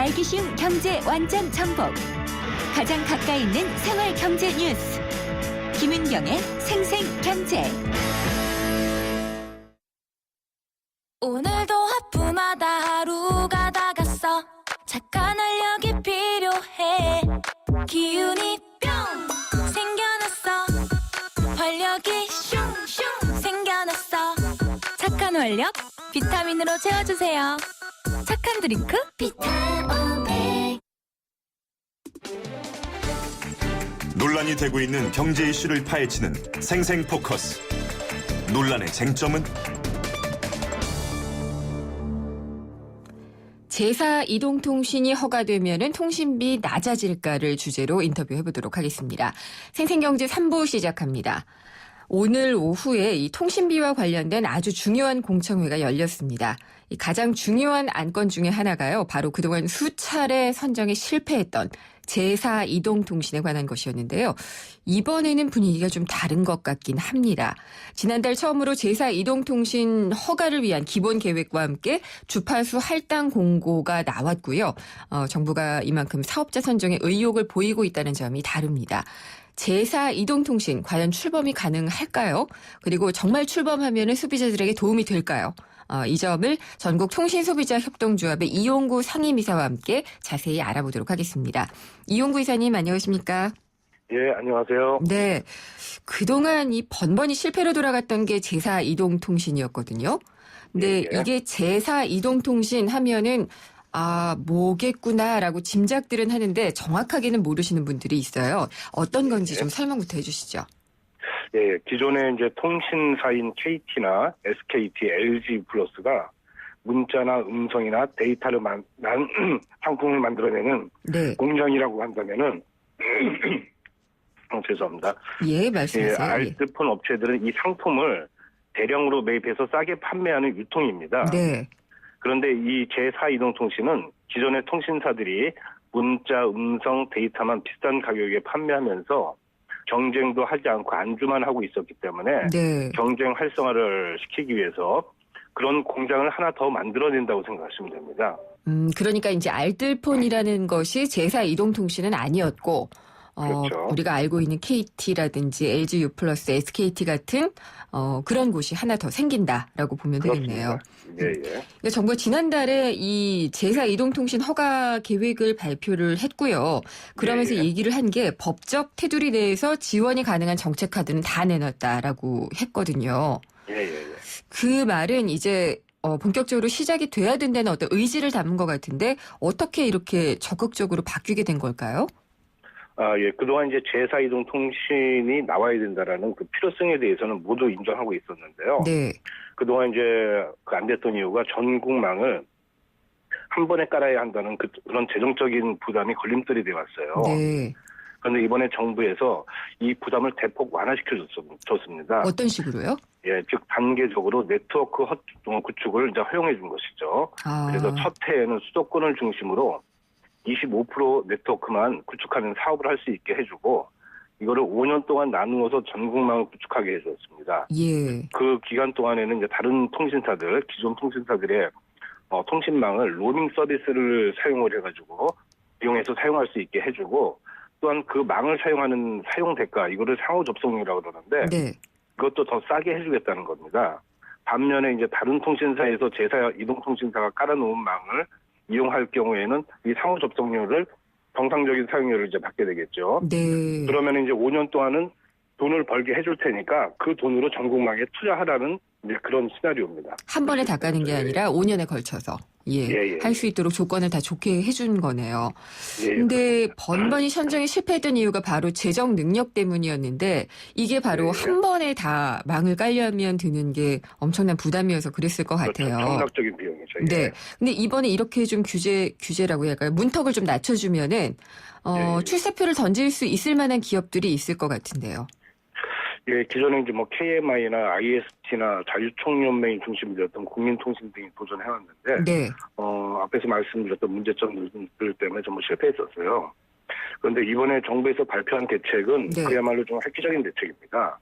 알기 쉬운 경제 완전 정복. 가장 가까이 있는 생활 경제 뉴스. 김은경의 생생경제. 오늘도 하품하다 하루가 다 갔어. 착한 활력이 필요해. 기운이 뿅 생겨났어. 활력이 슝슝 생겨났어. 착한 활력 비타민으로 채워주세요. 착한 드링크 비타오백. 논란이 되고 있는 경제 이슈를 파헤치는 생생포커스. 논란의 쟁점은? 제사 이동통신이 허가되면은 통신비 낮아질까를 주제로 인터뷰해보도록 하겠습니다. 생생경제 3부 시작합니다. 오늘 오후에 이 통신비와 관련된 아주 중요한 공청회가 열렸습니다. 이 가장 중요한 안건 중에 하나가요. 바로 그동안 수차례 선정에 실패했던 제사 이동통신에 관한 것이었는데요. 이번에는 분위기가 좀 다른 것 같긴 합니다. 지난달 처음으로 제사 이동통신 허가를 위한 기본 계획과 함께 주파수 할당 공고가 나왔고요. 정부가 이만큼 사업자 선정에 의욕을 보이고 있다는 점이 다릅니다. 제사 이동통신 과연 출범이 가능할까요? 그리고 정말 출범하면 소비자들에게 도움이 될까요? 이 점을 전국통신소비자협동조합의 이용구 상임이사와 함께 자세히 알아보도록 하겠습니다. 이용구 이사님 안녕하십니까? 예, 안녕하세요. 네, 그동안 이 번번이 실패로 돌아갔던 게 제사 이동통신이었거든요. 근데 예. 이게 제사 이동통신 하면은 뭐겠구나라고 짐작들은 하는데 정확하게는 모르시는 분들이 있어요. 어떤 건지 좀 설명부터 해주시죠. 예, 기존에 이제 통신사인 KT나 SKT, LG 플러스가 문자나 음성이나 데이터를 상품을 만들어내는 네. 공장이라고 한다면은 죄송합니다. 예, 말씀하세요. 알뜰폰 업체들은 이 상품을 대량으로 매입해서 싸게 판매하는 유통입니다. 네. 그런데 이 제4이동통신은 기존의 통신사들이 문자, 음성, 데이터만 비싼 가격에 판매하면서 경쟁도 하지 않고 안주만 하고 있었기 때문에 네. 경쟁 활성화를 시키기 위해서 그런 공장을 하나 더 만들어낸다고 생각하시면 됩니다. 그러니까 이제 알뜰폰이라는 것이 제사 이동통신은 아니었고, 그렇죠. 우리가 알고 있는 KT라든지 LG U 플러스, SKT 같은 그런 곳이 하나 더 생긴다라고 보면 되겠네요. 예. 그러니까 정부가 지난달에 이 제사 이동통신 허가 계획을 발표를 했고요. 그러면서 예. 얘기를 한 게 법적 테두리 내에서 지원이 가능한 정책 카드는 다 내놨다라고 했거든요. 예. 그 말은 이제 본격적으로 시작이 돼야 된다는 어떤 의지를 담은 것 같은데 어떻게 이렇게 적극적으로 바뀌게 된 걸까요? 예. 그동안 이제 제4이동통신이 나와야 된다라는 그 필요성에 대해서는 모두 인정하고 있었는데요. 네. 그동안 이제 그 안 됐던 이유가 전국망을 한 번에 깔아야 한다는 그런 재정적인 부담이 걸림돌이 되어 왔어요. 네. 그런데 이번에 정부에서 이 부담을 대폭 완화시켜줬습니다. 어떤 식으로요? 예, 즉 단계적으로 네트워크 구축을 이제 허용해 준 것이죠. 그래서 첫 해에는 수도권을 중심으로 25% 네트워크만 구축하는 사업을 할 수 있게 해주고 이거를 5년 동안 나누어서 전국망을 구축하게 해줬습니다. 예. 그 기간 동안에는 이제 다른 통신사들, 기존 통신사들의 통신망을 로밍 서비스를 사용을 해가지고 이용해서 사용할 수 있게 해주고 또한 그 망을 사용하는 사용 대가 이거를 상호 접속료라고 그러는데 네. 그것도 더 싸게 해주겠다는 겁니다. 반면에 이제 다른 통신사에서 제사 이동통신사가 깔아놓은 망을 이용할 경우에는 이 상호 접속료를 정상적인 사용료를 이제 받게 되겠죠. 네. 그러면 이제 5년 동안은 돈을 벌게 해줄 테니까 그 돈으로 전국망에 투자하라는 이제 그런 시나리오입니다. 한 번에 다 까는 게 아니라 5년에 걸쳐서 예. 할 수 있도록 조건을 다 좋게 해준 거네요. 예, 근데 번번이 선정에 실패했던 이유가 바로 재정 능력 때문이었는데 이게 바로 한 번에 다 망을 깔려면 드는 게 엄청난 부담이어서 그랬을 것 그렇죠. 같아요. 청각적인 비용이죠. 예. 네. 근데 이번에 이렇게 좀 규제라고 해야 할까요? 문턱을 좀 낮춰주면은 출사표를 던질 수 있을 만한 기업들이 있을 것 같은데요. 예, 기존에 이제 뭐 KMI나 IST나 자유총연맹이 중심이 되었던 국민통신 등이 도전해왔는데, 네. 앞에서 말씀드렸던 문제점들 때문에 전부 실패했었어요. 그런데 이번에 정부에서 발표한 대책은 네. 그야말로 좀 획기적인 대책입니다.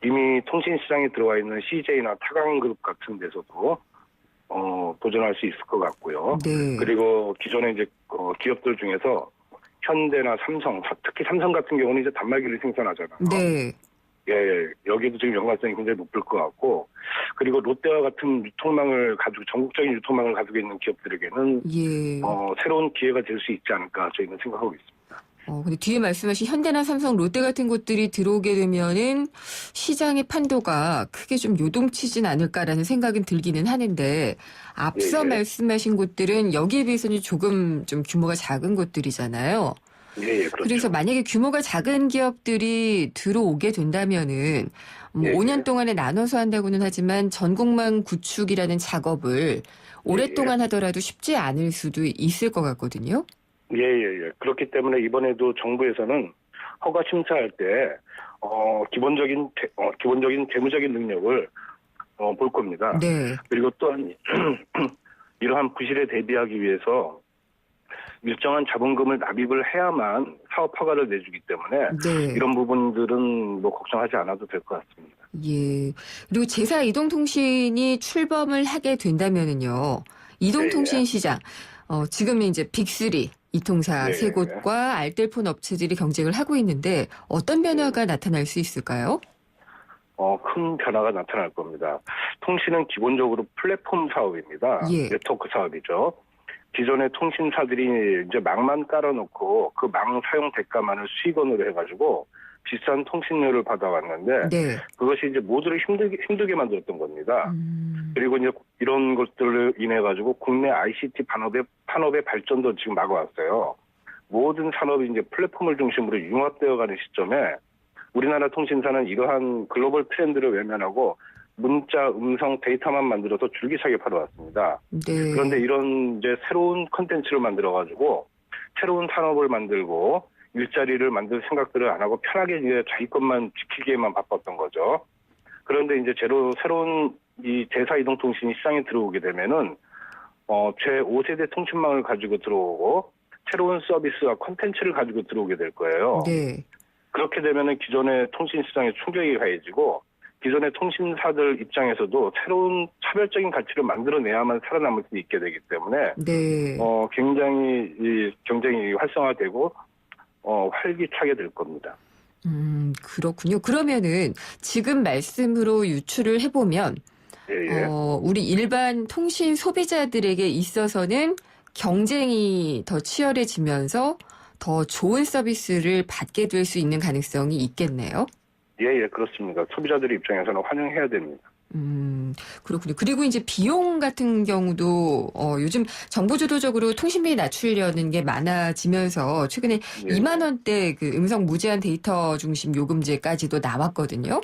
이미 통신시장에 들어와 있는 CJ나 타강그룹 같은 데서도 도전할 수 있을 것 같고요. 네. 그리고 기존에 이제 기업들 중에서 현대나 삼성, 특히 삼성 같은 경우는 이제 단말기를 생산하잖아요. 네. 예, 여기도 지금 연관성이 굉장히 높을 것 같고, 그리고 롯데와 같은 전국적인 유통망을 가지고 있는 기업들에게는 예. 새로운 기회가 될 수 있지 않을까 저희는 생각하고 있습니다. 근데 뒤에 말씀하신 현대나 삼성, 롯데 같은 곳들이 들어오게 되면은 시장의 판도가 크게 좀 요동치진 않을까라는 생각은 들기는 하는데, 앞서 예. 말씀하신 곳들은 여기에 비해서는 조금 좀 규모가 작은 곳들이잖아요. 예, 그렇죠. 그래서 만약에 규모가 작은 기업들이 들어오게 된다면은 뭐 예, 5년 예. 동안에 나눠서 한다고는 하지만 전국망 구축이라는 작업을 오랫동안 하더라도 쉽지 않을 수도 있을 것 같거든요. 예. 그렇기 때문에 이번에도 정부에서는 허가 심사할 때 기본적인 재무적인 능력을 볼 겁니다. 네. 그리고 또한 이러한 부실에 대비하기 위해서 일정한 자본금을 납입을 해야만 사업 허가를 내주기 때문에 네. 이런 부분들은 뭐 걱정하지 않아도 될 것 같습니다. 예. 그리고 제사 이동통신이 출범을 하게 된다면은요. 이동통신 네. 시장 지금 이제 빅3 이통사 네. 세 곳과 알뜰폰 업체들이 경쟁을 하고 있는데 어떤 변화가 나타날 수 있을까요? 큰 변화가 나타날 겁니다. 통신은 기본적으로 플랫폼 사업입니다. 예. 네트워크 사업이죠. 기존의 통신사들이 이제 망만 깔아놓고 그 망 사용 대가만을 수익원으로 해가지고 비싼 통신료를 받아왔는데 네. 그것이 이제 모두를 힘들게 만들었던 겁니다. 그리고 이제 이런 것들을 인해 가지고 국내 ICT 산업의 발전도 지금 막아왔어요. 모든 산업이 이제 플랫폼을 중심으로 융합되어가는 시점에 우리나라 통신사는 이러한 글로벌 트렌드를 외면하고 문자, 음성, 데이터만 만들어서 줄기차게 팔아왔습니다. 네. 그런데 이런 이제 새로운 컨텐츠를 만들어가지고 새로운 산업을 만들고 일자리를 만들 생각들을 안 하고 편하게 이제 자기 것만 지키기에만 바빴던 거죠. 그런데 이제 새로운 이 제사이동통신이 시장에 들어오게 되면은 제5세대 통신망을 가지고 들어오고 새로운 서비스와 컨텐츠를 가지고 들어오게 될 거예요. 네. 그렇게 되면은 기존의 통신 시장에 충격이 가해지고 기존의 통신사들 입장에서도 새로운 차별적인 가치를 만들어내야만 살아남을 수 있게 되기 때문에 네. 굉장히 이 경쟁이 활성화되고 활기차게 될 겁니다. 그렇군요. 그러면은 지금 말씀으로 유추를 해보면 예. 우리 일반 통신 소비자들에게 있어서는 경쟁이 더 치열해지면서 더 좋은 서비스를 받게 될 수 있는 가능성이 있겠네요. 예, 그렇습니다. 소비자들 입장에서는 환영해야 됩니다. 그렇군요. 그리고 이제 비용 같은 경우도 요즘 정부 주도적으로 통신비 낮추려는 게 많아지면서 최근에 2만 원대 그 음성 무제한 데이터 중심 요금제까지도 나왔거든요.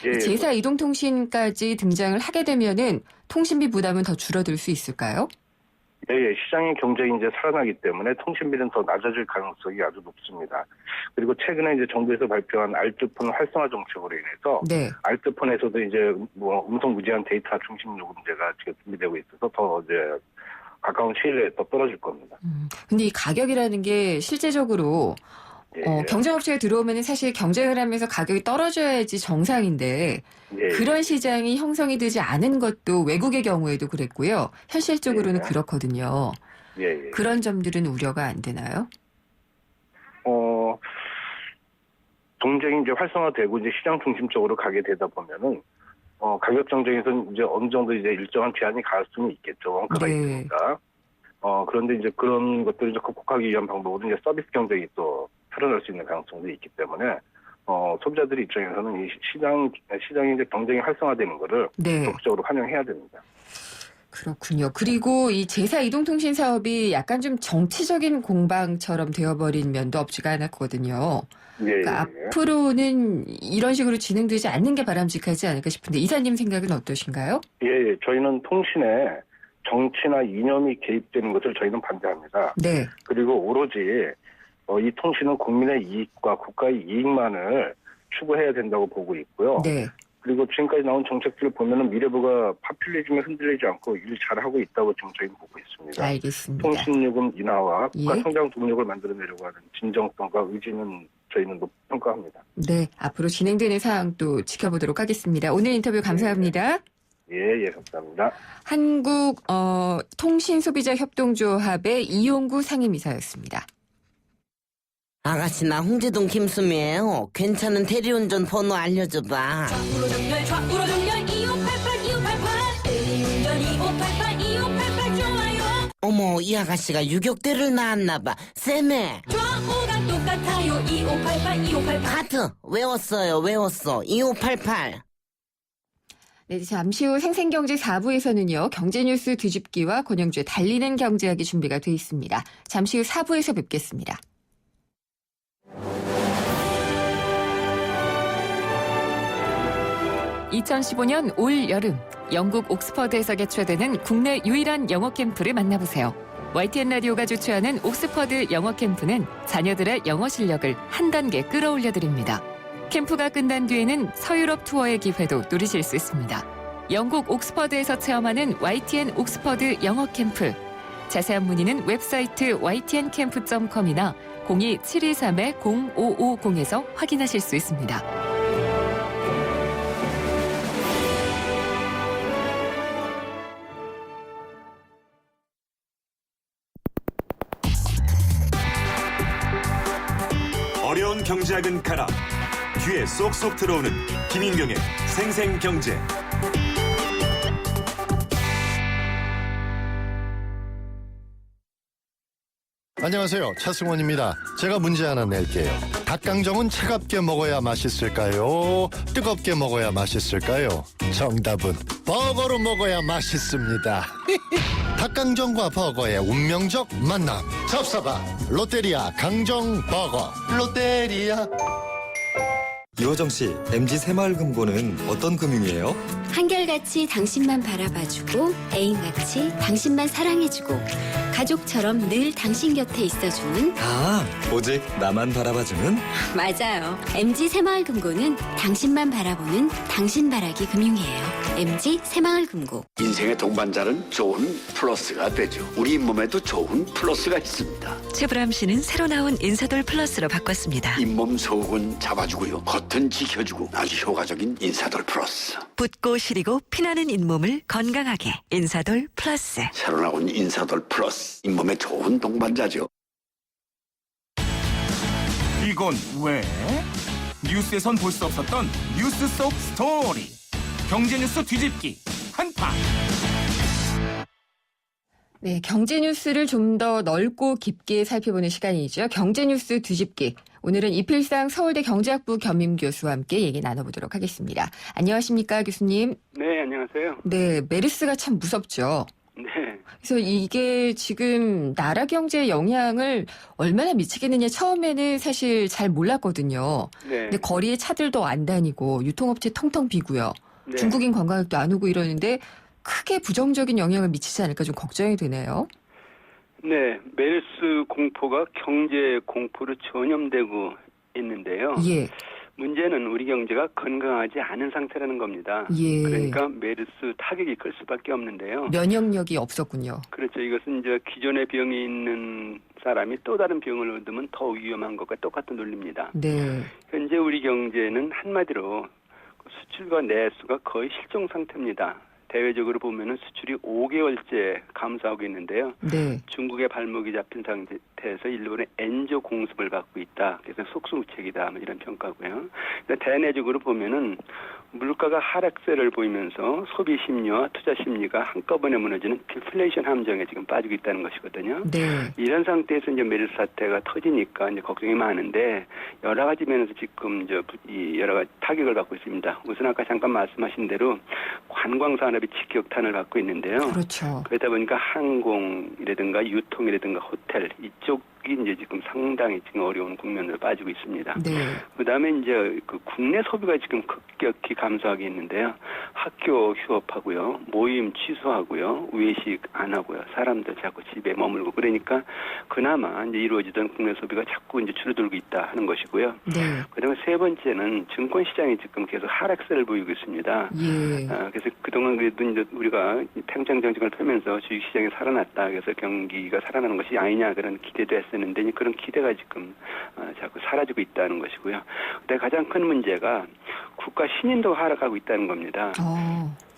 예. 제사 이동통신까지 등장을 하게 되면은 통신비 부담은 더 줄어들 수 있을까요? 예, 시장의 경쟁이 이제 살아나기 때문에 통신비는 더 낮아질 가능성이 아주 높습니다. 그리고 최근에 이제 정부에서 발표한 알뜰폰 활성화 정책으로 인해서 네. 알뜰폰에서도 이제 뭐 음성 무제한 데이터 중심 요금제가 지금 준비되고 있어서 더 이제 가까운 시일 내에 더 떨어질 겁니다. 근데 이 가격이라는 게 실제적으로 경쟁업체가 들어오면 사실 경쟁을 하면서 가격이 떨어져야지 정상인데 그런 시장이 형성이 되지 않은 것도 외국의 경우에도 그랬고요. 현실적으로는 그렇거든요. 그런 점들은 우려가 안 되나요? 경쟁이 이제 활성화되고 이제 시장 중심적으로 가게 되다 보면은 가격 경쟁에서는 이제 어느 정도 이제 일정한 제한이 갈 수는 있겠죠. 원가가 있으니까. 그런데 이제 그런 것들을 이제 극복하기 위한 방법으로 이제 서비스 경쟁이 또 살아날 수 있는 가능성도 있기 때문에 소비자들 입장에서는 이 시장이 이제 경쟁이 활성화되는 거를 적극적으로 환영해야 됩니다. 그렇군요. 그리고 이 제사 이동통신 사업이 약간 좀 정치적인 공방처럼 되어버린 면도 없지가 않았거든요. 그러니까 앞으로는 이런 식으로 진행되지 않는 게 바람직하지 않을까 싶은데 이사님 생각은 어떠신가요? 저희는 통신에 정치나 이념이 개입되는 것을 저희는 반대합니다. 네. 그리고 오로지 이 통신은 국민의 이익과 국가의 이익만을 추구해야 된다고 보고 있고요. 네. 그리고 지금까지 나온 정책들을 보면은 미래부가 파퓰리즘에 흔들리지 않고 일 잘하고 있다고 지금 저희는 보고 있습니다. 알겠습니다. 통신요금 인하와 국가 성장 동력을 만들어내려고 하는 진정성과 의지는 저희는 높이 평가합니다. 네, 앞으로 진행되는 사항도 지켜보도록 하겠습니다. 오늘 인터뷰 감사합니다. 예, 감사합니다. 한국 통신소비자협동조합의 이용구 상임이사였습니다. 아가씨 나 홍제동 김수미예요. 괜찮은 대리운전 번호 알려줘봐. 좌우로 정렬 2588 2588 대리운전 2588 2588 좋아요. 어머 이 아가씨가 유격대를 낳았나봐. 쌤에 좌우가 똑같아요 2588 2588 하트 외웠어 2588. 네, 잠시 후 생생경제 4부에서는요. 경제뉴스 뒤집기와 권영주의 달리는 경제하기 준비가 돼 있습니다. 잠시 후 4부에서 뵙겠습니다. (2015년) 올 여름 영국 옥스퍼드에서 개최되는 국내 유일한 영어 캠프를 만나보세요. YTN 라디오가 주최하는 옥스퍼드 영어 캠프는 자녀들의 영어 실력을 한 단계 끌어올려 드립니다. 캠프가 끝난 뒤에는 서유럽 투어의 기회도 누리실 수 있습니다. 영국 옥스퍼드에서 체험하는 YTN 옥스퍼드 영어 캠프. 자세한 문의는 웹사이트 ytncamp.com이나 02-723-0550에서 확인하실 수 있습니다. 어려운 경제학은 가라. 귀에 쏙쏙 들어오는 김인경의 생생경제. 안녕하세요. 차승원입니다. 제가 문제 하나 낼게요. 닭강정은 차갑게 먹어야 맛있을까요? 뜨겁게 먹어야 맛있을까요? 정답은 버거로 먹어야 맛있습니다. 닭강정과 버거의 운명적 만남. 잡사바 롯데리아 강정 버거. 롯데리아. 이호정 씨, MG 새마을금고는 어떤 금융이에요? 한결같이 당신만 바라봐주고 애인같이 당신만 사랑해주고 가족처럼 늘 당신 곁에 있어주는 아, 오직 나만 바라봐주는? 맞아요. MG 새마을금고는 당신만 바라보는 당신 바라기 금융이에요. MG 새마을금고. 인생의 동반자는 좋은 플러스가 되죠. 우리 몸에도 좋은 플러스가 있습니다. 최불암 씨는 새로 나온 인사돌 플러스로 바꿨습니다. 잇몸 속은 잡아주고요. 겉은 지켜주고 아주 효과적인 인사돌 플러스. 붓고 시리고 피나는 잇몸을 건강하게 인사돌 플러스. 새로 나온 인사돌 플러스. 잇몸에 좋은 동반자죠. 이건 왜? 뉴스에선 볼 수 없었던 뉴스 속 스토리. 경제뉴스 뒤집기 한판. 네, 경제뉴스를 좀 더 넓고 깊게 살펴보는 시간이죠. 경제뉴스 뒤집기. 오늘은 이필상 서울대 경제학부 겸임교수와 함께 얘기 나눠보도록 하겠습니다. 안녕하십니까, 교수님? 네, 안녕하세요. 네, 메르스가 참 무섭죠. 네. 그래서 이게 지금 나라 경제에 영향을 얼마나 미치겠느냐 처음에는 사실 잘 몰랐거든요. 네. 근데 거리에 차들도 안 다니고 유통업체 텅텅 비고요. 네. 중국인 관광객도 안 오고 이러는데 크게 부정적인 영향을 미치지 않을까 좀 걱정이 되네요. 네, 메르스 공포가 경제 공포로 전염되고 있는데요. 예. 문제는 우리 경제가 건강하지 않은 상태라는 겁니다. 예. 그러니까 메르스 타격이 클 수밖에 없는데요. 면역력이 없었군요. 그렇죠. 이것은 이제 기존의 병이 있는 사람이 또 다른 병을 얻으면 더 위험한 것과 똑같은 논리입니다. 네. 현재 우리 경제는 한마디로 수출과 내수가 거의 실종 상태입니다. 대외적으로 보면은 수출이 5개월째 감소하고 있는데요. 네. 중국의 발목이 잡힌 상태에서 일본의 엔저 공습을 받고 있다. 그래서 속수무책이다. 뭐 이런 평가고요. 대내적으로 보면은 물가가 하락세를 보이면서 소비 심리와 투자 심리가 한꺼번에 무너지는 디플레이션 함정에 지금 빠지고 있다는 것이거든요. 네. 이런 상태에서 이제 메르스 사태가 터지니까 이제 걱정이 많은데 여러 가지 면에서 지금 이 여러 가지 타격을 받고 있습니다. 우선 아까 잠깐 말씀하신 대로 관광 산업이 직격탄을 받고 있는데요. 그렇죠. 그러다 보니까 항공이라든가 유통이라든가 호텔 이쪽이 이제 지금 상당히 지금 어려운 국면으로 빠지고 있습니다. 네. 그다음에 이제 그 국내 소비가 지금 급격히 감소하고 있는데요. 학교 휴업하고요, 모임 취소하고요, 외식 안 하고요, 사람들 자꾸 집에 머물고 그러니까 그나마 이제 이루어지던 국내 소비가 자꾸 이제 줄어들고 있다 하는 것이고요. 네. 그다음에 세 번째는 증권 시장이 지금 계속 하락세를 보이고 있습니다. 예. 그래서 그동안 그래도 이제 우리가 팽창 정책을 펴면서 주식 시장이 살아났다. 그래서 경기가 살아나는 것이 아니냐 그런 기대도 했었는데. 있었는데 그런 기대가 지금 자꾸 사라지고 있다는 것이고요. 근데 가장 큰 문제가 국가 신인도가 하락하고 있다는 겁니다.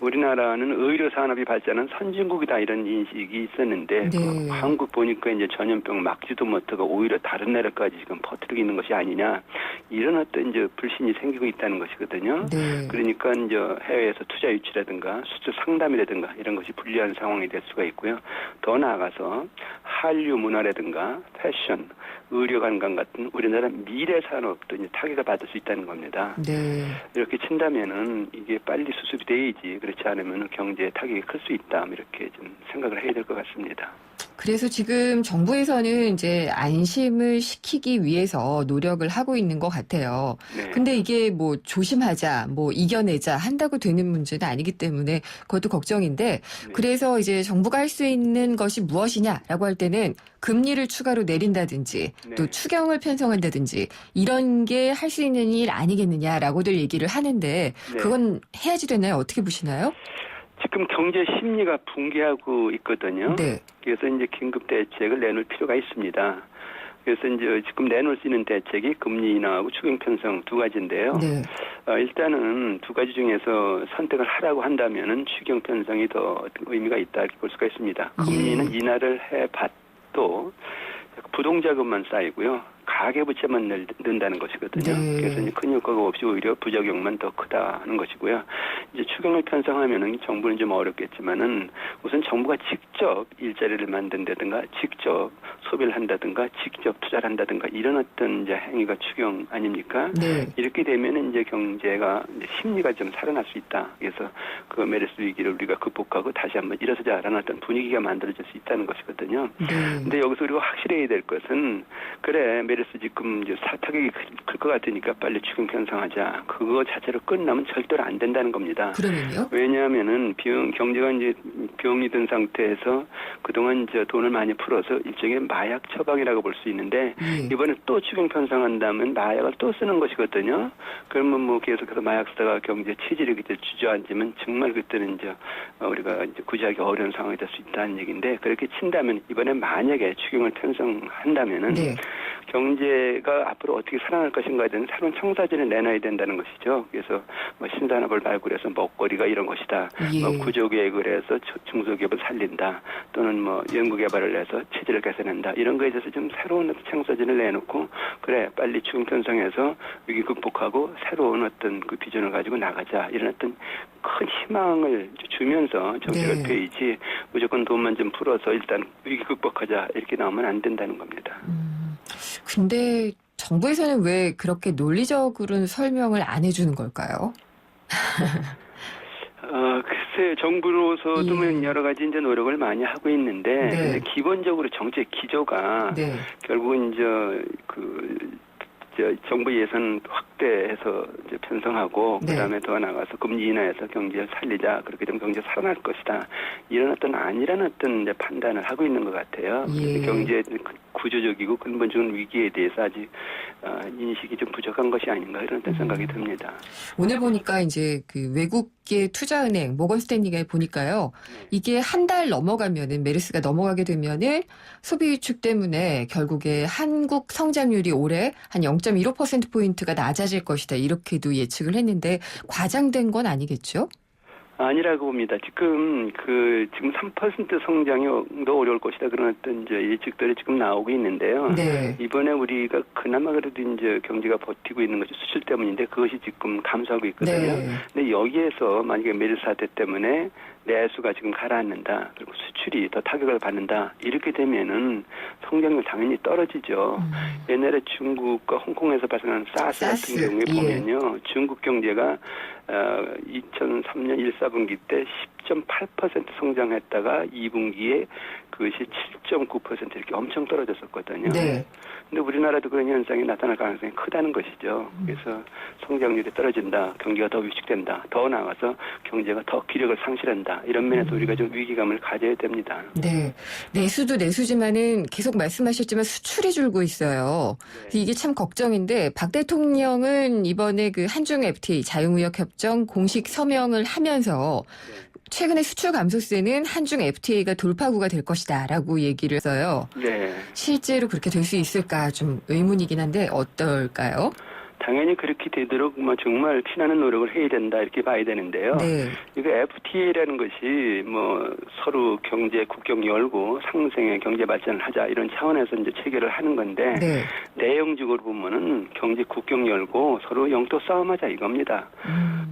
우리나라는 의료 산업이 발전한 선진국이다 이런 인식이 있었는데 네. 한국 보니까 이제 전염병 막지도 못하고 오히려 다른 나라까지 지금 퍼뜨리고 있는 것이 아니냐 이런 어떤 이제 불신이 생기고 있다는 것이거든요. 네. 그러니까 이제 해외에서 투자 유치라든가 수출 상담이라든가 이런 것이 불리한 상황이 될 수가 있고요. 더 나아가서 한류 문화라든가 패션, 의료 관광 같은 우리나라 미래 산업도 이제 타격을 받을 수 있다는 겁니다. 네. 이렇게 친다면은 이게 빨리 수습이 돼야지 그렇지 않으면 경제에 타격이 클 수 있다 이렇게 좀 생각을 해야 될 것 같습니다. 그래서 지금 정부에서는 이제 안심을 시키기 위해서 노력을 하고 있는 것 같아요. 네. 근데 이게 뭐 조심하자, 뭐 이겨내자 한다고 되는 문제는 아니기 때문에 그것도 걱정인데 네. 그래서 이제 정부가 할 수 있는 것이 무엇이냐라고 할 때는 금리를 추가로 내린다든지 네. 또 추경을 편성한다든지 이런 게 할 수 있는 일 아니겠느냐라고들 얘기를 하는데 네. 그건 해야지 되나요? 어떻게 보시나요? 지금 경제 심리가 붕괴하고 있거든요. 네. 그래서 이제 긴급 대책을 내놓을 필요가 있습니다. 그래서 이제 지금 내놓을 수 있는 대책이 금리 인하하고 추경 편성 두 가지인데요. 네. 일단은 두 가지 중에서 선택을 하라고 한다면은 추경 편성이 더 의미가 있다 이렇게 볼 수가 있습니다. 금리는 인하를 해봐도 부동자금만 쌓이고요. 가계부채만 는다는 것이거든요. 네. 그래서 이제 큰 효과가 없이 오히려 부작용만 더 크다는 것이고요. 이제 추경을 편성하면은 정부는 좀 어렵겠지만은 우선 정부가 직접 일자리를 만든다든가 직접 소비를 한다든가 직접 투자를 한다든가 이런 어떤 이제 행위가 추경 아닙니까? 네. 이렇게 되면은 이제 경제가 이제 심리가 좀 살아날 수 있다. 그래서 그 메르스 위기를 우리가 극복하고 다시 한번 일어서자라는 어떤 분위기가 만들어질 수 있다는 것이거든요. 네. 근데 여기서 우리가 확실해야 될 것은 그래 메르스 지금 이제 타격이 클 것 같으니까 빨리 추경 편성하자. 그거 자체로 끝나면 절대로 안 된다는 겁니다. 그러면요? 왜냐하면은 경제가 이제 병이 든 상태에서 그동안 이제 돈을 많이 풀어서 일종의 마약 처방이라고 볼 수 있는데 이번에 또 추경 편성한다면 마약을 또 쓰는 것이거든요. 그러면 뭐 계속해서 마약사가 경제 체질이 그때 주저앉으면 정말 그때는 이제 우리가 이제 구제하기 어려운 상황이 될 수 있다는 얘기인데 그렇게 친다면 이번에 만약에 추경을 편성한다면은 네. 경제가 앞으로 어떻게 살아날 것인가에 대한 새로운 청사진을 내놔야 된다는 것이죠. 그래서 뭐 신산업을 발굴해서 먹거리가 이런 것이다. 예. 뭐 구조계획을 해서 중소기업을 살린다. 또는 뭐 연구개발을 해서 체질을 개선한다. 이런 거에 대해서 좀 새로운 청사진을 내놓고 그래 빨리 추경 편성해서 위기 극복하고 새로운 어떤 그 비전을 가지고 나가자. 이런 어떤 큰 희망을 주면서 정책을 펴야지 무조건 돈만 좀 풀어서 일단 위기 극복하자 이렇게 나오면 안 된다는 겁니다. 근데 정부에서는 왜 그렇게 논리적으로는 설명을 안 해주는 걸까요? 글쎄 정부로서도 여러 가지 이제 노력을 많이 하고 있는데 근데 기본적으로 정책 기조가 결국은 정부 예산 확대해서 이제 편성하고 그다음에 더 나가서 금리 인하해서 경제를 살리자 그렇게 되면 경제 살아날 것이다 이런 어떤 아니라는 어떤 이제 판단을 하고 있는 것 같아요. 경제 구조적이고 근본적인 위기에 대해서 아직 인식이 좀 부족한 것이 아닌가 이런 어떤 생각이 듭니다. 오늘 보니까 이제 그 외국계 투자은행 모건 스탠리가 보니까요. 이게 한 달 넘어가면은 메르스가 넘어가게 되면은 소비 위축 때문에 결국에 한국 성장률이 올해 한 0.15%포인트가 낮아질 것이다. 이렇게도 예측을 했는데 과장된 건 아니겠죠? 아니라고 봅니다. 지금 3% 성장이 더 어려울 것이다 그런 어떤 이제 예측들이 지금 나오고 있는데요. 이번에 우리가 그나마 그래도 이제 경제가 버티고 있는 것이 수출 때문인데 그것이 지금 감소하고 있거든요. 근데 여기에서 만약에 메르스 사태 때문에 내수가 지금 가라앉는다. 그리고 수출이 더 타격을 받는다. 이렇게 되면은 성장률 당연히 떨어지죠. 옛날에 중국과 홍콩에서 발생한 사스 같은 경우에 보면요. 중국 경제가 2003년 1사분기 때 10.8% 성장했다가 2분기에 그것이 7.9% 이렇게 엄청 떨어졌었거든요. 근데 우리나라도 그런 현상이 나타날 가능성이 크다는 것이죠. 그래서 성장률이 떨어진다. 경기가 더 위축된다. 더 나아가서 경제가 더 기력을 상실한다. 이런 면에서 우리가 좀 위기감을 가져야 됩니다. 네. 내수도 내수지만은 계속 말씀하셨지만 수출이 줄고 있어요. 이게 참 걱정인데 박 대통령은 이번에 그 한중 FTA 자유무역협정 공식 서명을 하면서 최근에 수출 감소세는 한중 FTA가 돌파구가 될 것이다라고 얘기를 했어요. 네. 실제로 그렇게 될 수 있을까 좀 의문이긴 한데 어떨까요? 당연히 그렇게 되도록 뭐 정말 피나는 노력을 해야 된다 이렇게 봐야 되는데요. 네. 이거 FTA라는 것이 뭐 서로 경제 국경 열고 상생의 경제 발전을 하자 이런 차원에서 이제 체결을 하는 건데 네. 내용적으로 보면은 경제 국경 열고 서로 영토 싸움하자 이겁니다.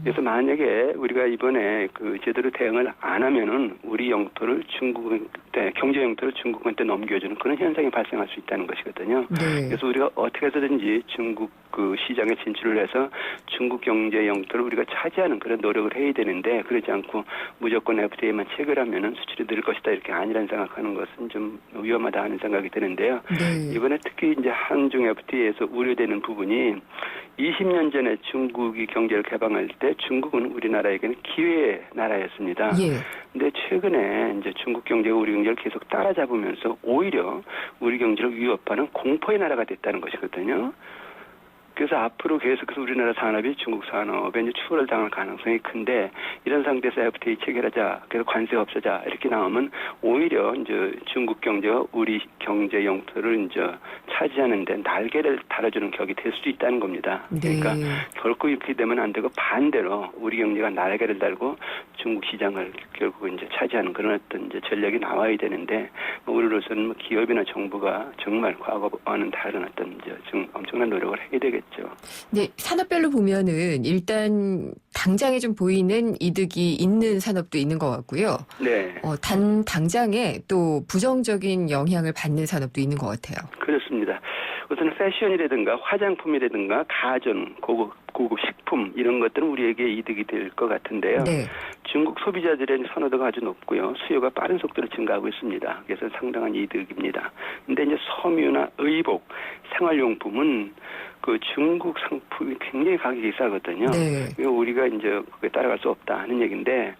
그래서 만약에 우리가 이번에 그 제대로 대응을 안 하면은 우리 영토를 중국한테 경제 영토를 중국한테 넘겨주는 그런 현상이 발생할 수 있다는 것이거든요. 네. 그래서 우리가 어떻게 해서든지 중국 그 시장에 진출을 해서 중국 경제 영토를 우리가 차지하는 그런 노력을 해야 되는데 그러지 않고 무조건 FTA만 체결하면은 수출이 늘 것이다 이렇게 아니란 생각하는 것은 좀 위험하다 하는 생각이 드는데요. 네. 이번에 특히 이제 한중 FTA에서 우려되는 부분이 20년 전에 중국이 경제를 개방할 때 중국은 우리나라에게는 기회의 나라였습니다. 예. 근데 최근에 이제 중국 경제가 우리 경제를 계속 따라잡으면서 오히려 우리 경제를 위협하는 공포의 나라가 됐다는 것이거든요. 그래서 앞으로 계속해서 우리나라 산업이 중국 산업에 이제 추월을 당할 가능성이 큰데 이런 상태에서 FTA 체결하자, 그래서 관세 없애자 이렇게 나오면 오히려 이제 중국 경제가 우리 경제 영토를 이제 차지하는데 날개를 달아주는 격이 될 수도 있다는 겁니다. 네. 그러니까 결코 이렇게 되면 안 되고 반대로 우리 경제가 날개를 달고 중국 시장을 결국 이제 차지하는 그런 어떤 이제 전략이 나와야 되는데 우리로서는 뭐 기업이나 정부가 정말 과거와는 다른 어떤 이제 엄청난 노력을 해야 되겠죠. 네, 산업별로 보면은 일단 당장에 좀 보이는 이득이 있는 산업도 있는 것 같고요. 네. 당장에 또 부정적인 영향을 받는 산업도 있는 것 같아요. 그렇습니다. 우선 패션이라든가 화장품이라든가 가전, 고급 식품 이런 것들은 우리에게 이득이 될 것 같은데요. 네. 중국 소비자들의 선호도가 아주 높고요. 수요가 빠른 속도로 증가하고 있습니다. 그래서 상당한 이득입니다. 근데 이제 섬유나 의복, 생활용품은 그 중국 상품이 굉장히 가격이 싸거든요. 네. 우리가 이제 그게 따라갈 수 없다 하는 얘기인데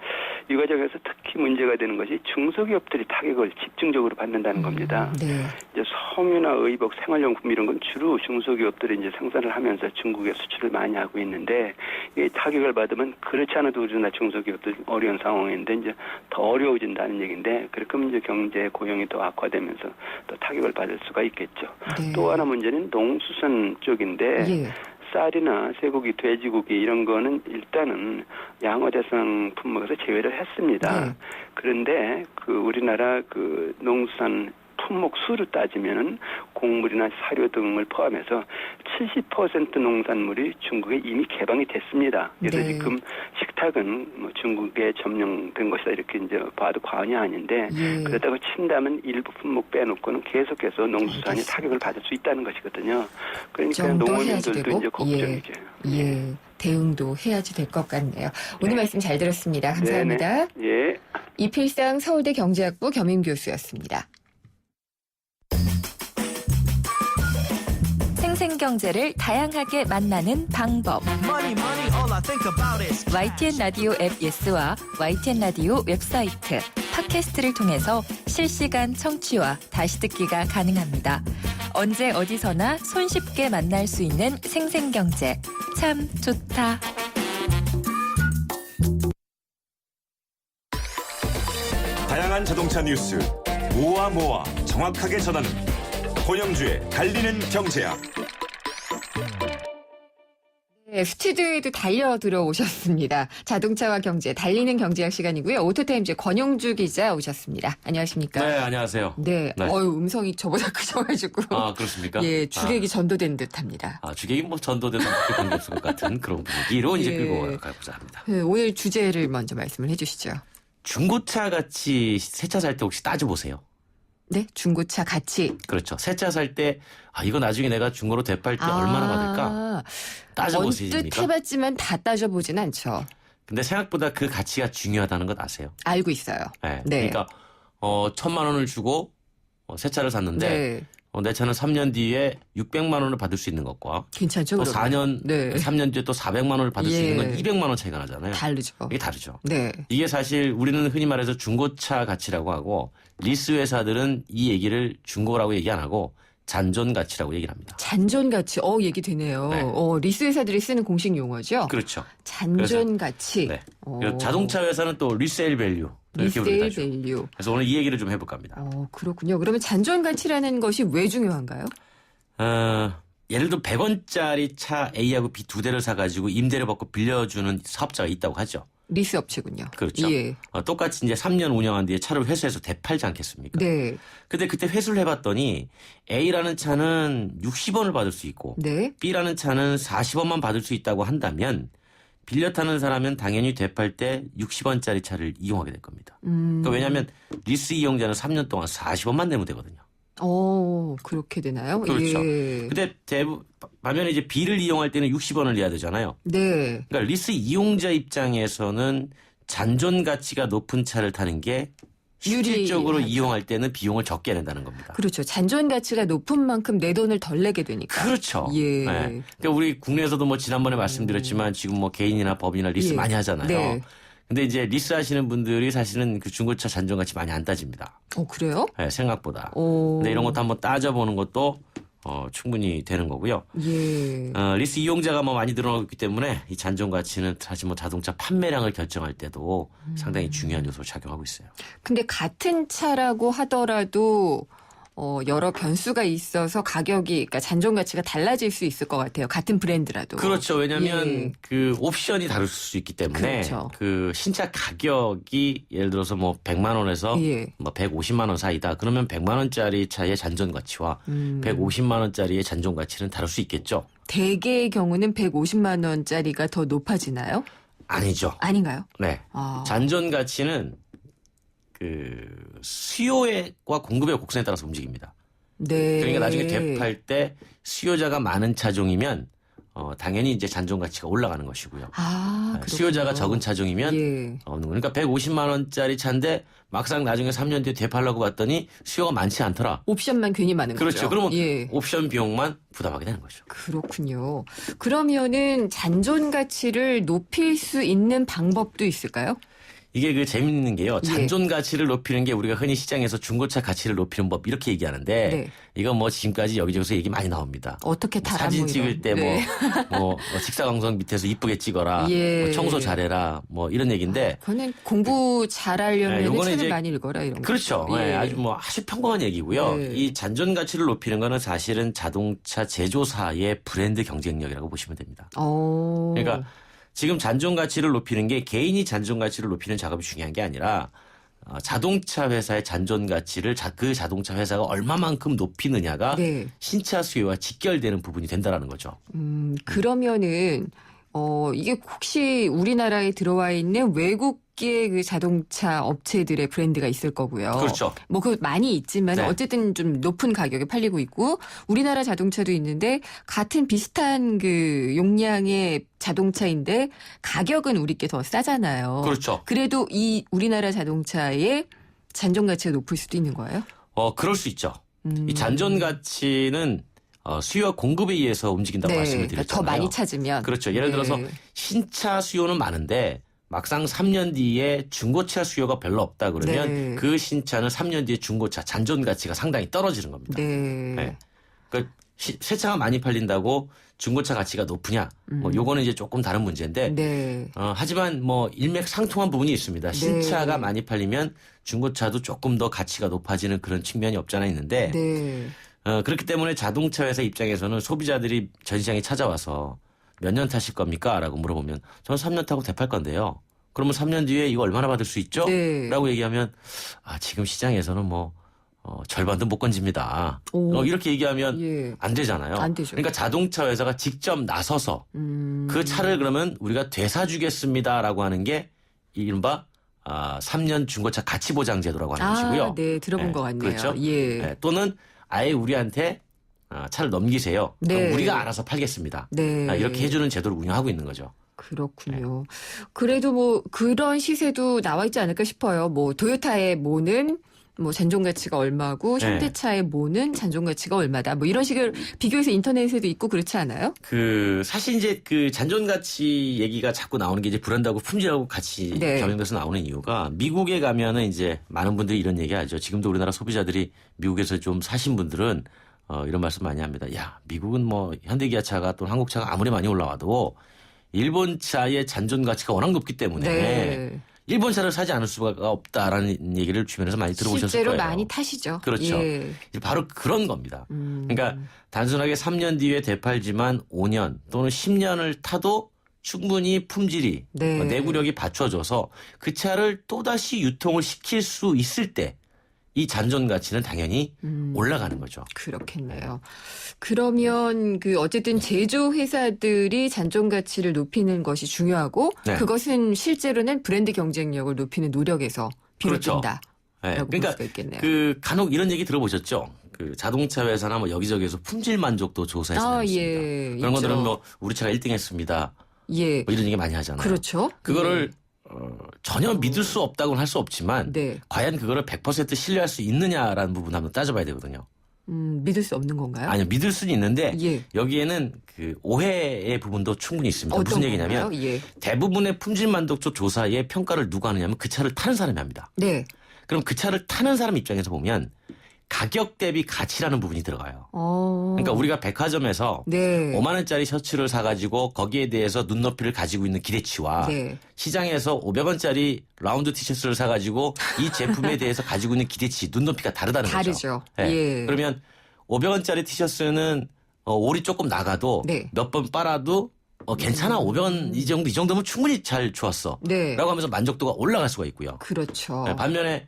이 과정에서 특히 문제가 되는 것이 중소기업들이 타격을 집중적으로 받는다는 겁니다. 네. 이제 섬유나 의복, 생활용품 이런 건 주로 중소기업들이 이제 생산을 하면서 중국에 수출을 많이 하고 있는데 이 타격을 받으면 그렇지 않아도 우리나라 중소기업들 어려운 상황인데 이제 더 어려워진다는 얘기인데 그렇게 하면 이제 경제 고용이 더 악화되면서 또 타격을 받을 수가 있겠죠. 네. 또 하나 문제는 농수산 쪽인데 예. 쌀이나 쇠고기, 돼지고기 이런 거는 일단은 양화 대상 품목에서 제외를 했습니다. 네. 그런데 그 우리나라 그 농수산 품목 수로 따지면은 곡물이나 사료 등을 포함해서 70% 농산물이 중국에 이미 개방이 됐습니다. 그래서 네. 지금 식탁은 뭐 중국에 점령된 것이다 이렇게 이제 봐도 과언이 아닌데 예. 그러다가 친다면 일부 품목 빼놓고는 계속해서 농수산이 타격을 받을 수 있다는 것이거든요. 그러니까 농민들도 이제 걱정이죠. 예. 대응도 해야지 될 것 같네요. 오늘 말씀 잘 들었습니다. 감사합니다. 네네. 예. 이필상 서울대 경제학부 겸임 교수였습니다. 생생경제를 다양하게 만나는 방법. YTN 라디오 앱 예스와 YTN 라디오 웹사이트, 팟캐스트를 통해서 실시간 청취와 다시 듣기가 가능합니다. 언제 어디서나 손쉽게 만날 수 있는 생생경제. 참 좋다. 다양한 자동차 뉴스 모아 정확하게 전하는 권영주의 달리는 경제학. 네, 스튜디오에도 달려 들어오셨습니다. 자동차와 경제, 달리는 경제학 시간이고요. 오토타임즈 권영주 기자 오셨습니다. 안녕하십니까? 네, 안녕하세요. 네, 네. 음성이 저보다 크셔가지고. 아, 그렇습니까? 예, 주객이 전도된 듯합니다. 주객이 뭐 전도돼서 그렇게 관계없을 것 같은 그런 분위기로 이제 예. 끌고 가고자 합니다. 네, 오늘 주제를 먼저 말씀을 해주시죠. 중고차 같이 새 차 살 때 혹시 따져보세요. 네, 중고차 같이. 그렇죠. 새 차 살 때 이거 나중에 내가 중고로 되팔 때 얼마나 받을까? 따져보십니까? 언뜻 해봤지만 다 따져보진 않죠. 근데 생각보다 그 가치가 중요하다는 것 아세요? 알고 있어요. 네. 네. 그러니까 1,000만 원을 주고 새 차를 샀는데 네. 내 차는 3년 뒤에 600만 원을 받을 수 있는 것과 괜찮죠? 또 그러면? 4년, 네. 3년 뒤에 또 400만 원을 받을 수 있는 건 200만 원 차이가 나잖아요. 다르죠. 이게 다르죠. 네. 이게 사실 우리는 흔히 말해서 중고차 가치라고 하고 리스 회사들은 이 얘기를 중고라고 얘기 안 하고 잔존 가치라고 얘기를 합니다. 잔존 가치, 얘기 되네요. 네. 리스 회사들이 쓰는 공식 용어죠. 그렇죠. 잔존 가치. 네. 자동차 회사는 또 리세일 밸류. 리세일 밸류. 그래서 오늘 이 얘기를 좀 해볼까 합니다. 그렇군요. 그러면 잔존 가치라는 것이 왜 중요한가요? 예를 들어 100원짜리 차 A하고 B 두 대를 사가지고 임대를 받고 빌려주는 사업자가 있다고 하죠. 리스 업체군요. 그렇죠. 예. 똑같이 이제 3년 운영한 뒤에 차를 회수해서 되팔지 않겠습니까? 네. 근데 그때 회수를 해봤더니 A라는 차는 60원을 받을 수 있고 네. B라는 차는 40원만 받을 수 있다고 한다면 빌려 타는 사람은 당연히 되팔 때 60원짜리 차를 이용하게 될 겁니다. 그러니까 왜냐하면 리스 이용자는 3년 동안 40원만 내면 되거든요. 그렇게 되나요? 그렇죠. 예. 근데 반면에 이제 B를 이용할 때는 60원을 내야 되잖아요. 네. 그러니까 리스 이용자 입장에서는 잔존 가치가 높은 차를 타는 게 실질적으로 이용할 때는 비용을 적게 낸다는 겁니다. 그렇죠. 잔존 가치가 높은 만큼 내 돈을 덜 내게 되니까. 그렇죠. 예. 네. 그러니까 우리 국내에서도 뭐 지난번에 말씀드렸지만 지금 뭐 개인이나 법인이나 리스 많이 하잖아요. 네. 근데 이제 리스 하시는 분들이 사실은 그 중고차 잔존 가치 많이 안 따집니다. 그래요? 네, 생각보다. 근데 이런 것도 한번 따져보는 것도 충분히 되는 거고요. 예. 리스 이용자가 뭐 많이 늘어나고 있기 때문에 이 잔존 가치는 사실 뭐 자동차 판매량을 결정할 때도 상당히 중요한 요소로 작용하고 있어요. 근데 같은 차라고 하더라도 여러 변수가 있어서 가격이, 그러니까 잔존 가치가 달라질 수 있을 것 같아요. 같은 브랜드라도. 그렇죠. 왜냐하면 그 옵션이 다를 수 있기 때문에 그렇죠. 그 신차 가격이 예를 들어서 뭐 100만 원에서 뭐 150만 원 사이다. 그러면 100만 원짜리 차의 잔존 가치와 150만 원짜리의 잔존 가치는 다를 수 있겠죠. 대개의 경우는 150만 원짜리가 더 높아지나요? 아니죠. 아닌가요? 네. 잔존 가치는 그 수요와 공급의 곡선에 따라서 움직입니다. 네. 그러니까 나중에 되팔 때 수요자가 많은 차종이면 당연히 이제 잔존 가치가 올라가는 것이고요. 수요자가 적은 차종이면 없는 거니까 150만 원짜리 차인데 막상 나중에 3년 뒤에 되팔라고 봤더니 수요가 많지 않더라. 옵션만 괜히 많은 그렇죠. 거죠. 그러면 옵션 비용만 부담하게 되는 거죠. 그렇군요. 그러면은 잔존 가치를 높일 수 있는 방법도 있을까요? 이게 그 재밌는 게요. 잔존 가치를 높이는 게 우리가 흔히 시장에서 중고차 가치를 높이는 법 이렇게 얘기하는데 이건 뭐 지금까지 여기저기서 얘기 많이 나옵니다. 어떻게 달아 사진 찍을 때 뭐 직사광선 밑에서 이쁘게 찍어라. 뭐 청소 잘해라. 뭐 이런 얘기인데 그거는 공부 잘하려면 책을 많이 읽어라 이런 그렇죠. 거죠. 아주 평범한 얘기고요. 이 잔존 가치를 높이는 거는 사실은 자동차 제조사의 브랜드 경쟁력이라고 보시면 됩니다. 그러니까 지금 잔존 가치를 높이는 게 개인이 잔존 가치를 높이는 작업이 중요한 게 아니라 자동차 회사의 잔존 가치를 그 자동차 회사가 얼마만큼 높이느냐가 신차 수요와 직결되는 부분이 된다라는 거죠. 그러면은 이게 혹시 우리나라에 들어와 있는 외국계 그 자동차 업체들의 브랜드가 있을 거고요. 그렇죠. 뭐 그 많이 있지만 어쨌든 좀 높은 가격에 팔리고 있고 우리나라 자동차도 있는데 같은 비슷한 그 용량의 자동차인데 가격은 우리께 더 싸잖아요. 그렇죠. 그래도 이 우리나라 자동차의 잔존 가치가 높을 수도 있는 거예요? 그럴 수 있죠. 이 잔존 가치는 수요와 공급에 의해서 움직인다고 말씀을 드렸잖아요. 그러니까 더 많이 찾으면. 그렇죠. 예를 들어서 신차 수요는 많은데 막상 3년 뒤에 중고차 수요가 별로 없다 그러면 그 신차는 3년 뒤에 중고차 잔존 가치가 상당히 떨어지는 겁니다. 그러니까 새 차가 많이 팔린다고 중고차 가치가 높으냐? 뭐 요거는 이제 조금 다른 문제인데. 하지만 뭐 일맥상통한 부분이 있습니다. 신차가 많이 팔리면 중고차도 조금 더 가치가 높아지는 그런 측면이 없지 않아 있는데. 그렇기 때문에 자동차 회사 입장에서는 소비자들이 전시장에 찾아와서 몇 년 타실 겁니까? 라고 물어보면 저는 3년 타고 되팔 건데요. 그러면 3년 뒤에 이거 얼마나 받을 수 있죠? 라고 얘기하면 지금 시장에서는 뭐 절반도 못 건집니다. 이렇게 얘기하면 안 되잖아요. 안 되죠. 그러니까 자동차 회사가 직접 나서서 그 차를 그러면 우리가 되사주겠습니다라고 하는 게 이른바 3년 중고차 가치보장 제도라고 하는 것이고요. 네, 들어본 것 같네요. 그렇죠. 또는 아예 우리한테 차를 넘기세요. 그럼 우리가 알아서 팔겠습니다. 이렇게 해주는 제도를 운영하고 있는 거죠. 그렇군요. 그래도 뭐 그런 시세도 나와 있지 않을까 싶어요. 뭐 도요타의 모는 뭐 잔존 가치가 얼마고 현대차의 모는 잔존 가치가 얼마다. 뭐 이런 식으로 비교해서 인터넷에도 있고 그렇지 않아요? 사실 이제 그 잔존 가치 얘기가 자꾸 나오는 게 이제 브랜드하고 품질하고 같이 경영돼서 나오는 이유가 미국에 가면은 이제 많은 분들이 이런 얘기하죠. 지금도 우리나라 소비자들이 미국에서 좀 사신 분들은 이런 말씀 많이 합니다. 야, 미국은 뭐 현대기아차가 또는 한국차가 아무리 많이 올라와도 일본 차의 잔존 가치가 워낙 높기 때문에 네. 일본 차를 사지 않을 수가 없다라는 얘기를 주변에서 많이 들어보셨을 실제로 거예요. 많이 타시죠. 그렇죠. 예. 바로 그런 겁니다. 그러니까 단순하게 3년 뒤에 되팔지만 5년 또는 10년을 타도 충분히 품질이 네. 내구력이 받쳐져서 그 차를 또다시 유통을 시킬 수 있을 때 이 잔존 가치는 당연히 올라가는 거죠. 그렇겠네요. 그러면 어쨌든 제조 회사들이 잔존 가치를 높이는 것이 중요하고 네. 그것은 실제로는 브랜드 경쟁력을 높이는 노력에서 비롯된다. 네. 라고 그러니까 볼 수가 있겠네요. 간혹 이런 얘기 들어보셨죠? 자동차 회사나 뭐 여기저기에서 품질 만족도 조사해서 나왔습니다. 예, 그런 있죠. 것들은 뭐 우리 차가 1등했습니다. 예. 뭐 이런 얘기 많이 하잖아요. 그렇죠. 그거를 전혀 믿을 수 없다고는 할 수 없지만 네. 과연 그거를 100% 신뢰할 수 있느냐라는 부분 한번 따져봐야 되거든요. 믿을 수 없는 건가요? 아니요, 믿을 수는 있는데 예. 여기에는 오해의 부분도 충분히 있습니다. 무슨 얘기냐면 예. 대부분의 품질 만족도 조사의 평가를 누가 하느냐면 그 차를 타는 사람이 합니다. 네. 그럼 그 차를 타는 사람 입장에서 보면 가격 대비 가치라는 부분이 들어가요. 그러니까 우리가 백화점에서 네. 5만 원짜리 셔츠를 사가지고 거기에 대해서 눈높이를 가지고 있는 기대치와 네. 시장에서 500원짜리 라운드 티셔츠를 사가지고 이 제품에 대해서 가지고 있는 기대치, 눈높이가 다르다는 거죠. 다르죠. 네. 예. 그러면 500원짜리 티셔츠는 올이 조금 나가도 네. 몇 번 빨아도 괜찮아. 500원 이 정도면 충분히 잘 좋았어. 네. 라고 하면서 만족도가 올라갈 수가 있고요. 그렇죠. 네, 반면에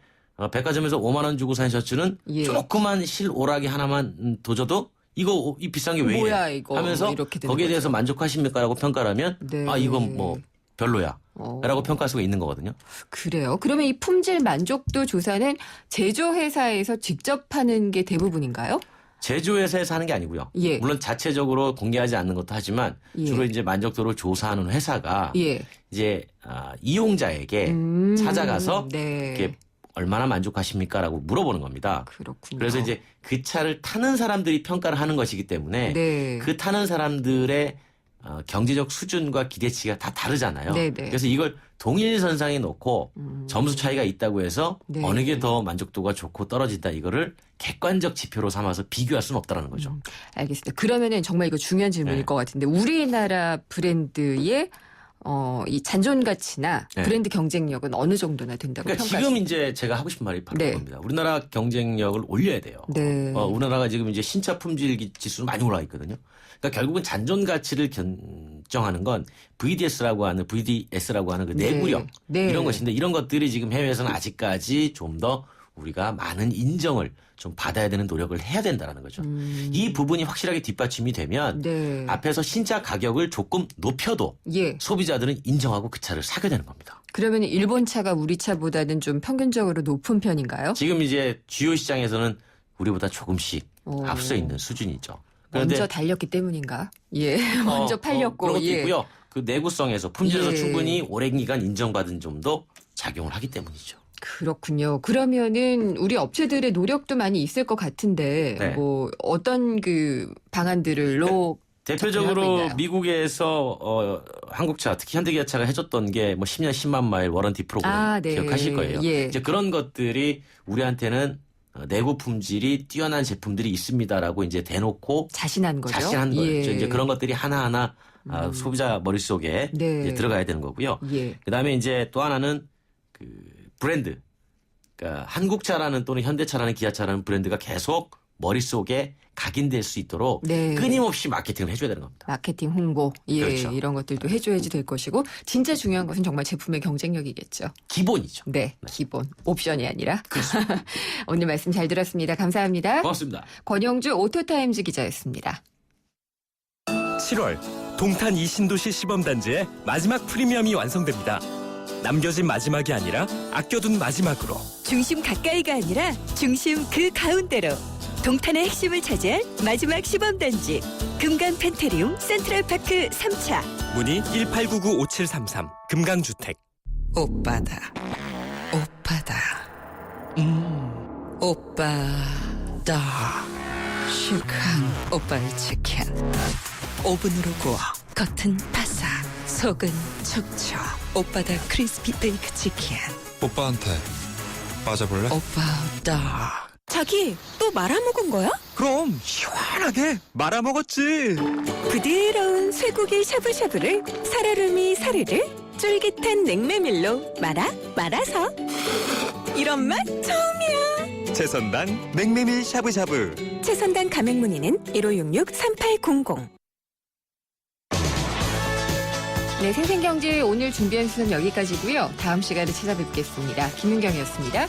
백화점에서 5만 원 주고 산 셔츠는 예. 조그만 실 오락이 하나만 도져도 이거 이 비싼 게 왜 이래? 뭐야, 이거. 하면서 이렇게 되는 거기에 거죠. 대해서 만족하십니까라고 평가를 하면 네. 이건 뭐 별로야. 라고 평가할 수가 있는 거거든요. 그래요. 그러면 이 품질 만족도 조사는 제조회사에서 직접 하는 게 대부분인가요? 제조회사에서 하는 게 아니고요. 예. 물론 자체적으로 공개하지 않는 것도 하지만 예. 주로 이제 만족도를 조사하는 회사가 예. 이제 이용자에게 찾아가서 네. 이렇게 얼마나 만족하십니까라고 물어보는 겁니다. 그렇군요. 그래서 이제 그 차를 타는 사람들이 평가를 하는 것이기 때문에 네. 그 타는 사람들의 경제적 수준과 기대치가 다 다르잖아요. 네네. 그래서 이걸 동일선상에 놓고 점수 차이가 있다고 해서 네. 어느 게 더 만족도가 좋고 떨어진다 이거를 객관적 지표로 삼아서 비교할 수는 없다는 거죠. 알겠습니다. 그러면은 정말 이거 중요한 질문일 네. 것 같은데 우리나라 브랜드의 이 잔존 가치나 네. 브랜드 경쟁력은 어느 정도나 된다고 그러니까 평가하십니까? 지금 이제 제가 하고 싶은 말이 바로 네. 그겁니다. 우리나라 경쟁력을 올려야 돼요. 네. 우리나라가 지금 이제 신차 품질 지수 많이 올라가 있거든요. 그러니까 결국은 잔존 가치를 견정하는 건 VDS라고 하는 그 내구력 네. 이런 것인데 이런 것들이 지금 해외에서는 아직까지 좀 더 우리가 많은 인정을 좀 받아야 되는 노력을 해야 된다는 거죠. 이 부분이 확실하게 뒷받침이 되면 네. 앞에서 신차 가격을 조금 높여도 예. 소비자들은 인정하고 그 차를 사게 되는 겁니다. 그러면 일본 차가 우리 차보다는 좀 평균적으로 높은 편인가요? 지금 이제 주요 시장에서는 우리보다 조금씩 앞서 있는 수준이죠. 먼저 달렸기 때문인가? 예, 먼저 팔렸고. 그런 것도 예. 있고요. 그 내구성에서 품질에서 예. 충분히 오랜 기간 인정받은 점도 작용을 하기 때문이죠. 그렇군요. 그러면은 우리 업체들의 노력도 많이 있을 것 같은데 네. 뭐 어떤 대표적으로 대표적으로 미국에서 한국차 특히 현대기아차가 해줬던 게 뭐 10년 10만 마일 워런티 프로그램 네. 기억하실 거예요. 예. 이제 그런 것들이 우리한테는 내구 품질이 뛰어난 제품들이 있습니다라고 이제 대놓고 자신한 거죠. 자신한 거죠. 예. 이제 그런 것들이 하나하나 소비자 머릿속에 네. 이제 들어가야 되는 거고요. 예. 그다음에 이제 또 하나는 그 브랜드. 그러니까 한국차라는 또는 현대차라는 기아차라는 브랜드가 계속 머릿속에 각인될 수 있도록 네. 끊임없이 마케팅을 해줘야 되는 겁니다. 마케팅 홍보 예, 그렇죠. 이런 것들도 해줘야지 될 것이고 진짜 중요한 것은 정말 제품의 경쟁력이겠죠. 기본이죠. 네, 기본 옵션이 아니라. 오늘 말씀 잘 들었습니다. 감사합니다. 고맙습니다. 권영주 오토타임즈 기자였습니다. 7월 동탄 이신도시 시범단지의 마지막 프리미엄이 완성됩니다. 남겨진 마지막이 아니라 아껴둔 마지막으로 중심 가까이가 아니라 중심 그 가운데로 동탄의 핵심을 차지할 마지막 시범단지 금강 펜테리움 센트럴파크 3차 문의 1899-5733 금강주택. 오빠다 오빠다 시크한 오빠의 치킨 오븐으로 구워 겉은 바삭 속은 촉촉 오빠다 크리스피 베이크 치킨 오빠한테 빠져볼래? 오빠다 자기 또 말아먹은 거야? 그럼 시원하게 말아먹었지. 부드러운 쇠고기 샤브샤브를 살얼음이 사르르 쫄깃한 냉메밀로 말아서 이런 맛 처음이야. 채선당 냉메밀 샤브샤브. 채선당 가맹 문의는 1566-3800. 네, 생생경제 오늘 준비한 수는 여기까지고요. 다음 시간에 찾아뵙겠습니다. 김윤경이었습니다.